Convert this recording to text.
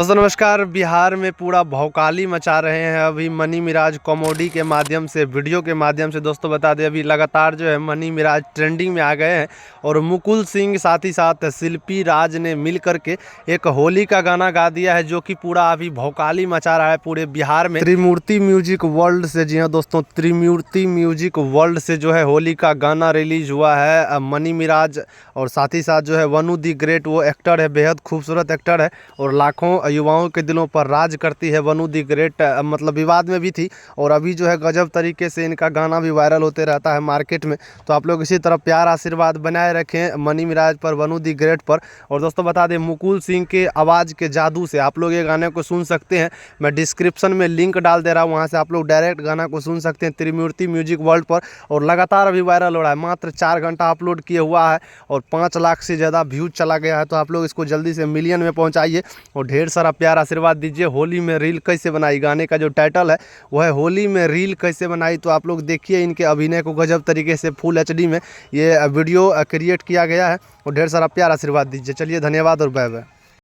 दोस्तों नमस्कार। बिहार में पूरा भौकाली मचा रहे हैं अभी मनी मिराज कॉमेडी के माध्यम से, वीडियो के माध्यम से। दोस्तों बता दें अभी लगातार जो है मनी मिराज ट्रेंडिंग में आ गए हैं और मुकुल सिंह साथ ही साथ शिल्पी राज ने मिल करके एक होली का गाना गा दिया है जो कि पूरा अभी भौकाली मचा रहा है पूरे बिहार में। त्रिमूर्ति म्यूजिक वर्ल्ड से, जी हाँ दोस्तों, त्रिमूर्ति म्यूजिक वर्ल्ड से जो है होली का गाना रिलीज हुआ है मनी मिराज। और साथ ही साथ जो है वनु दी ग्रेट, वो एक्टर है, बेहद खूबसूरत एक्टर है और लाखों युवाओं के दिलों पर राज करती है वनु दी ग्रेट। मतलब विवाद में भी थी और अभी जो है गजब तरीके से इनका गाना भी वायरल होते रहता है मार्केट में। तो आप लोग इसी तरह प्यार आशीर्वाद बनाए रखें मनी मिराज पर, वनु दी ग्रेट पर। और दोस्तों बता दें मुकुल सिंह के आवाज़ के जादू से आप लोग ये गाने को सुन सकते हैं। मैं डिस्क्रिप्शन में लिंक डाल दे रहा हूँ, वहाँ से आप लोग डायरेक्ट गाना को सुन सकते हैं त्रिमूर्ति म्यूजिक वर्ल्ड पर। और लगातार अभी वायरल हो रहा है, मात्र 4 घंटा अपलोड किए हुआ है और 5 लाख से ज़्यादा व्यूज चला गया है। तो आप लोग इसको जल्दी से मिलियन में पहुँचाइए और ढेर सारा प्यार आशीर्वाद दीजिए। होली में रील कैसे बनाई, गाने का जो टाइटल है वो है होली में रील कैसे बनाई। तो आप लोग देखिए इनके अभिनय को, गजब तरीके से फुल एचडी में ये वीडियो क्रिएट किया गया है और ढेर सारा प्यार आशीर्वाद दीजिए। चलिए धन्यवाद और बाय बाय।